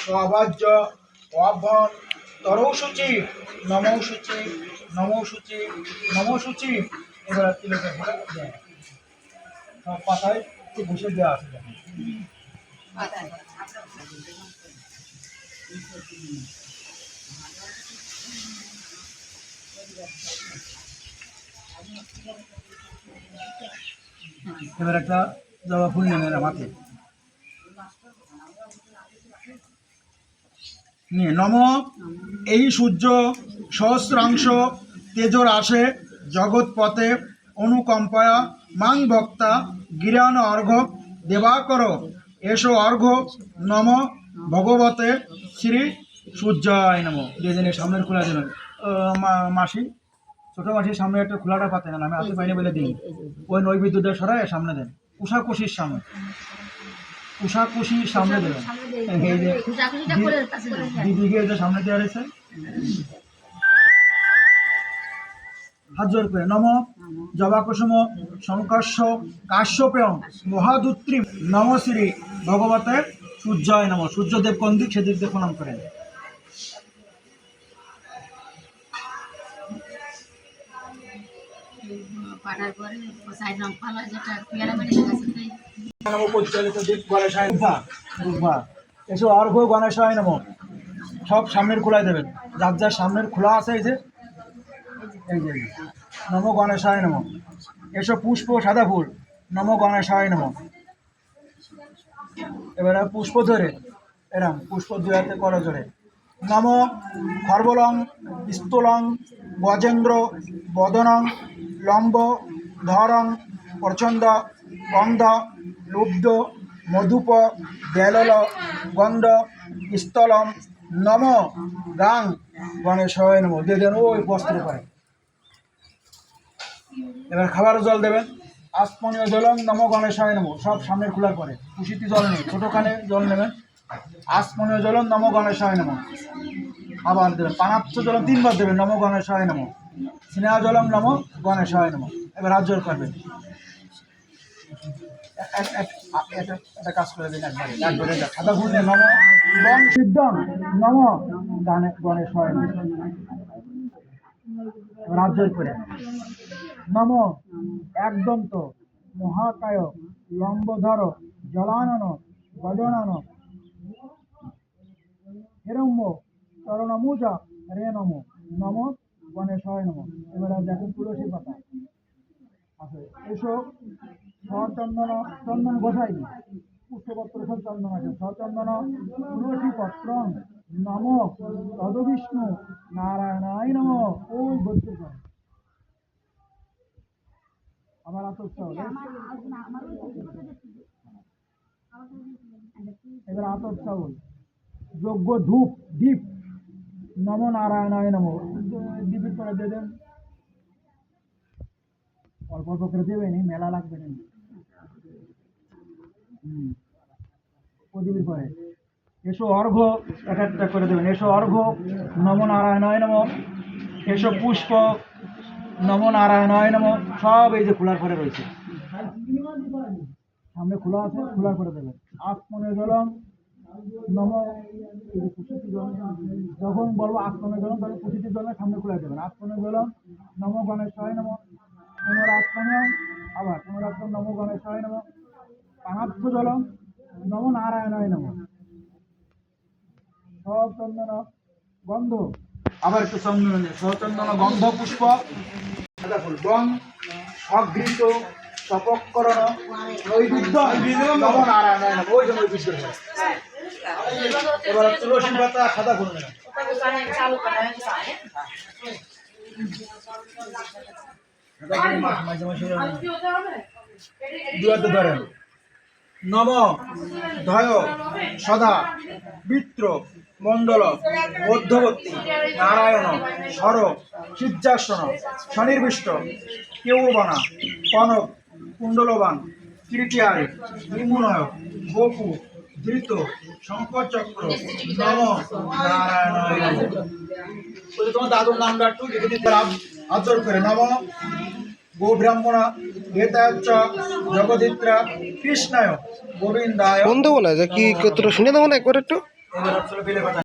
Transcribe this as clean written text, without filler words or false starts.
স্বভাজ্য অভ্যন তরৌসূচি নমৌসূচি নমৌসূচি নমৌসূচি। এবার তিলকের ফোঁটা দেয়, সব পাতায় একটু বসে দেওয়া আছে। এবার একটা জবা ফুল নেবেন মাথায় নিয়ে নম এই সূর্য সহস্রাংশ তেজর আসে জগৎ পথে অনুকম্পয়া মাং ভক্তা গিরান অর্ঘ্য দেবা করো এসো অর্ঘ্য নম ভগবতে শ্রী সূর্যায় নম। দিয়ে দিন সামনের খোলা দেবেন। মাসি ছোট মাসির সামনে একটা খোলাটা পাতেন, আমি হাতে পাইনি বলে দিই, ওই নৈবেদ্যটা সরাই সামনে দেন, কুশাকুশির সামনে, কুশাকুশির সামনে দেবেন। এই যে দিদিকে যে সামনে দেওয়া রয়েছে, হাত জোর করে নম জবাকুসুম সংকর্ষ কাশ্যপেয়ং মহাদুত্রী নম শ্রী ভগবতে সূর্যায় নম। সূর্যদেব কোন দিক সেদিক দিয়ে প্রণাম করেন। এসো অর্ঘ গণেশায় নম। সব সামনের খোলায় দেবেন, যার যার সামনের খোলা আছে এই যে নম গণেশায় নম। এসো পুষ্প সাদা ফুল নম গণেশায় নম। এবারে পুষ্প ধরে এরম পুষ্প দুয়াতে করে ধরে নম খর্বলং স্থূলং গজেন্দ্র বদনং লম্ব ধরং প্রচণ্ড গন্ধ লুব্ধ মধুপ দেলল গন্ধ স্থলম নম গাং গণেশায় নম। দিয়ে দেন ওই বস্ত্র করে। এবার খাবার জল দেবেন। আসমনীয় জলম নম গণেশায় নম। সব সামনের খোলার পরে কুশিতি জল নেই, ছোটো কানে জল নেবেন। আসমনীয় জলম নম গণেশায় নম। আবার দেবেন পানাচ্ছ জলম 3 বার দেবেন নম গণেশায় নম। স্নেহা জলম নম গণেশায় নম। এবার হাত জোর করবেন, একটা কাজ করে দিন একবারে সাদা ফুল নম বং সিদ্ধম নম গণেশায় নম। এবার হাত জোর করে নম একদন্ত মহাকায় লম্বধর জলানন গজনন হিরম্য চরণমূজা রে নম নম গণেশায় নম। এবারে দেখেন তুলসী পাতা আছে, এসব সচন্দন চন্দন গোসাই পুষ্পপত্র সব চন্দন আছে, সচন্দন তুলসী পত্র নম তদবিষ্ণু নারায়ণায় নম। ওই বলতে পারে আবার আতপ এবার আতপ চাউল যজ্ঞ ধূপ দীপ নম নারায়ণায় নম। দীপের পরে দেবেন, অল্প অল্প করে দেবেন, মেলা লাগবে না। প্রদীপের পরে এসো অর্ঘ্য এক একটা করে দেবেন। এসো অর্ঘ্য নম নারায়ণায় নম। এসো পুষ্প নম নারায়ণায় নম। সব এই যে খোলার পরে রয়েছে, সামনে খোলা আছে, খোলার করে দেবেন। আসমনীয় জলম নম। যখন বলবো আসমনীয় জলম তখন কুশিতি জলের সামনে খোলা দেবেন। আসমনীয় জলম নম গণেশায় নম। পুনরাত্মনীয় আবার পুনরাত্ম নম গণেশায় নম। পানাত্ম জলম নম নারায়ণায় নম। সচন্দন গন্ধ আবার একটু চন্দন সচন্দন গন্ধ পুষ্প বং সঘৃত সপকরণ নৈবেদ্য নম নারায়ণায় নম। ওই জন্য এবার তুলসী পাতা সাদা ফুল নেবেন। মাঝে মাঝে দুয়াতে ধরেন নম ধয় সদা মিত্র মণ্ডল মধ্যবর্তী নারায়ণ স্বর সিজ্জাসন স্বনির্বিষ্ট কেউরবানা কনক কুণ্ডলবান কিরিটিয়ারে নিমুনয় গোপু ধৃত শঙ্করচক্র নম নারায়ণ। তোমার দাদুর নামটা একটু লিখে দিতে আদর করে নম গো ব্রাহ্মণা গীতাচ্চ জগদিত্রা কৃষ্ণায় গোবিন্দায়। বন্ধ বলা যায় কি কতটা শুনে দেবো না একবার একটু। এবার হচ্ছিল বেলে পাতা।